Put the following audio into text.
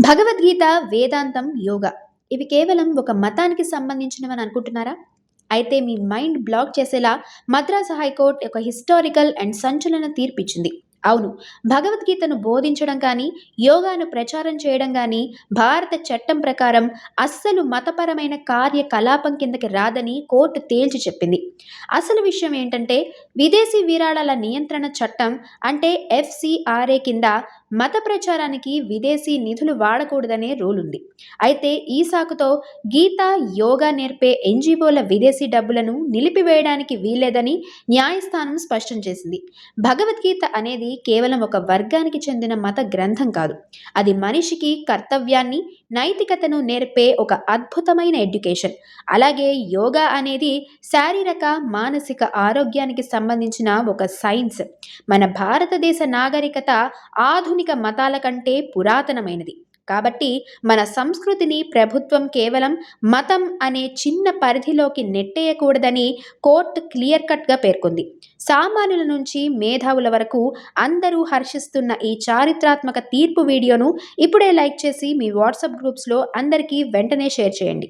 భగవద్గీత, వేదాంతం, యోగా ఇవి కేవలం ఒక మతానికి సంబంధించినవని అనుకుంటున్నారా? అయితే మీ మైండ్ బ్లాక్ చేసేలా మద్రాసు హైకోర్టు ఒక హిస్టారికల్ అండ్ సంచలన తీర్పిచ్చింది. అవును, భగవద్గీతను బోధించడం కానీ, యోగాను ప్రచారం చేయడం కానీ భారత చట్టం ప్రకారం అస్సలు మతపరమైన కార్యకలాపం కిందకి రాదని కోర్టు తేల్చి చెప్పింది. అసలు విషయం ఏంటంటే, విదేశీ విరాళాల నియంత్రణ చట్టం అంటే ఎఫ్సిఆర్ఏ కింద మత ప్రచారానికి విదేశీ నిధులు వాడకూడదనే రూల్ ఉంది. అయితే ఈ సాకుతో గీత, యోగా నేర్పే ఎన్‌జీఓల విదేశీ డబ్బులను నిలిపివేయడానికి వీల్లేదని న్యాయస్థానం స్పష్టం చేసింది. భగవద్గీత అనేది కేవలం ఒక వర్గానికి చెందిన మత గ్రంథం కాదు. అది మనిషికి కర్తవ్యాన్ని, నైతికతను నేర్పే ఒక అద్భుతమైన ఎడ్యుకేషన్. అలాగే యోగా అనేది శారీరక, మానసిక ఆరోగ్యానికి సంబంధించిన ఒక సైన్స్. మన భారతదేశ నాగరికత ఆధునిక మతాల కంటే పురాతనమైనది. కాబట్టి మన సంస్కృతిని ప్రభుత్వం కేవలం మతం అనే చిన్న పరిధిలోకి నెట్టేయకూడదని కోర్టు క్లియర్ కట్‌గా పేర్కొంది. సామాన్యుల నుంచి మేధావుల వరకు అందరూ హర్షిస్తున్న ఈ చారిత్రాత్మక తీర్పు వీడియోను ఇప్పుడే లైక్ చేసి మీ వాట్సాప్ గ్రూప్స్‌లో అందరికీ వెంటనే షేర్ చేయండి.